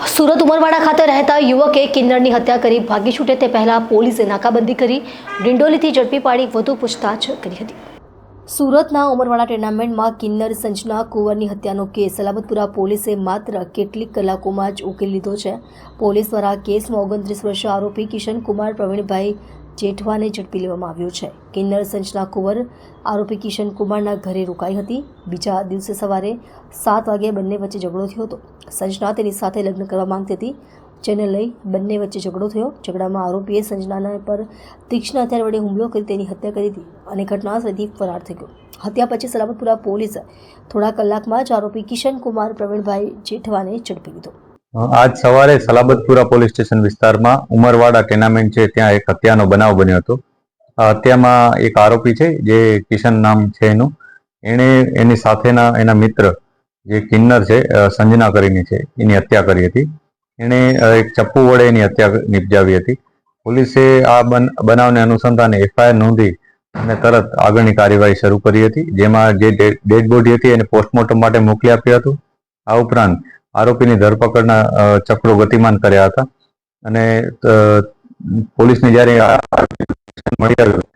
સુરત ઉમરવાડા ખાતે રહેતા યુવકે કિન્નરની હત્યા કરી ભાગી છૂટે તે પહેલા પોલીસે નાકાબંધી કરી ડિંડોલીથી ઝડપી પાડી વધુ પૂછતાછ કરી હતી। સુરતના ઉમરવાડા ટેનામેન્ટમાં કિન્નર સંજના કુંવરની હત્યાનો કેસ સલાબતપુરા પોલીસે માત્ર કેટલીક કલાકોમાં જ ઉકેલી લીધો છે। પોલીસ દ્વારા કેસમાં 29 વર્ષીય આરોપી કિશન કુમાર પ્રવીણભાઈ જેઠવાને ઝડપી લેવામાં આવ્યો છે। કિન્નર સંજના કુંવર આરોપી કિશન કુમારના ઘરે રોકાઈ હતી। બીજા દિવસે સવારે 7 વાગે બંને વચ્ચે ઝઘડો થયો હતો। સંजना તેની સાથે લગ્ન કરવા માંગતી હતી, જેને લઈ બંને વચ્ચે ઝઘડો થયો। ઝઘડામાં આરોપીએ સંજનાના પર તીક્ષ્ણ હથિયાર વડે હુમલો કરી તેની હત્યા કરી હતી અને ઘટનાસ્થળેથી ફરાર થઈ ગયો। હત્યા પછી સલાબતપુરા પોલીસે થોડા કલાકમાં જ આરોપી કિશન કુમાર પ્રવીણભાઈ જેઠવાને ઝડપી લીધો। આજ સવારે સલાબતપુરા પોલીસ સ્ટેશન વિસ્તારમાં ઉમરવાડા ટેનામેન્ટ છે ત્યાં એક હત્યાનો બનાવ બન્યો હતો। આ હત્યામાં એક આરોપી છે જે કિશન નામ છે એણે એની સાથેના એના મિત્ર જે કિન્નર છે સંજના કરીને છે એની હત્યા કરી હતી। એણે એક ચપ્પુ વડે એની હત્યા નિપજાવી હતી। પોલીસે આ બનાવને અનુસંધાને એફઆઈઆર નોંધી અને તરત આગળની કાર્યવાહી શરૂ કરી હતી, જેમાં જે ડેડ બોડી હતી એને પોસ્ટમોર્ટમ માટે મોકલી આપ્યું હતું। આ ઉપરાંત આરોપીની ધરપકડના ચક્રો ગતિમાન કર્યા હતા અને પોલીસને જ્યારે મળી આવ્યું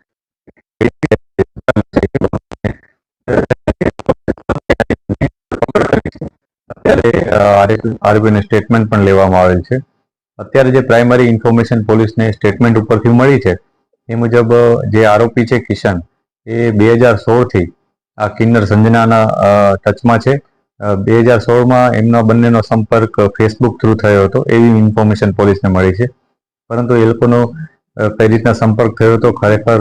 અત્યારે આરોપીને સ્ટેટમેન્ટ પણ લેવામાં આવેલ છે। અત્યારે જે પ્રાઇમરી ઇન્ફોર્મેશન પોલીસને સ્ટેટમેન્ટ ઉપરથી મળી છે એ મુજબ જે આરોપી છે કિશન એ 2016થી આ કિન્નર સંજનાના ટચમાં છે। 2016માં એમનો બંનેનો સંપર્ક ફેસબુક થ્રુ થયો હતો એવી ઇન્ફોર્મેશન પોલીસને મળી છે, પરંતુ એ લોકોનો કઈ રીતના સંપર્ક થયો હતો, ખરેખર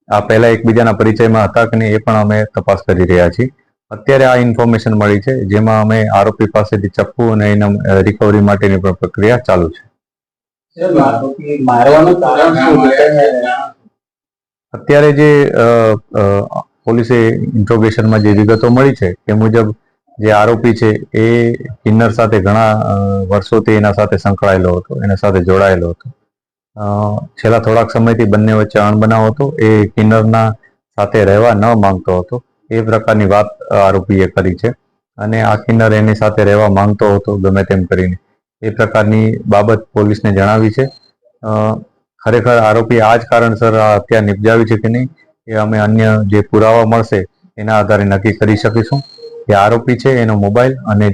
આ પહેલા એકબીજાના પરિચયમાં હતા કે નહીં એ પણ અમે તપાસ કરી રહ્યા છીએ। અત્યારે આ ઇન્ફોર્મેશન મળી છે, જેમાં અમે આરોપી પાસેથી ચપ્પુ અને એના રિકવરી માટેની પણ પ્રક્રિયા ચાલુ છે। અત્યારે જે પોલીસે ઇન્ટ્રોગેશનમાં જે વિગતો મળી છે તે મુજબ જે આરોપી છે એ કિન્નર સાથે ઘણા વર્ષોથી એના સાથે સંકળાયેલો હતો, એના સાથે જોડાયેલો હતો। છેલ્લા થોડાક સમયથી બંને વચ્ચે અણબનાવ હતો। એ કિન્નરના સાથે રહેવા ન માંગતો હતો એ પ્રકારની વાત આરોપીએ કરી છે અને આ કિન્નર એની સાથે રહેવા માંગતો હતો ગમે તેમ કરીને એ પ્રકારની બાબત પોલીસને જણાવી છે। ખરેખર આરોપી આ જ કારણસર આ હત્યા નિપજાવી છે કે નહીં એ અમે અન્ય જે પુરાવા મળશે એના આધારે નક્કી કરી શકીશું। જે આરોપી છે એનો મોબાઈલ અને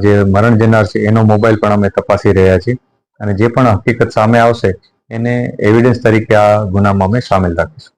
જે મરણ જનાર છે એનો મોબાઈલ પણ અમે તપાસી રહ્યા છીએ અને જે પણ હકીકત સામે આવશે એને એવિડન્સ તરીકે આ ગુનામાં અમે સામેલ રાખીશું।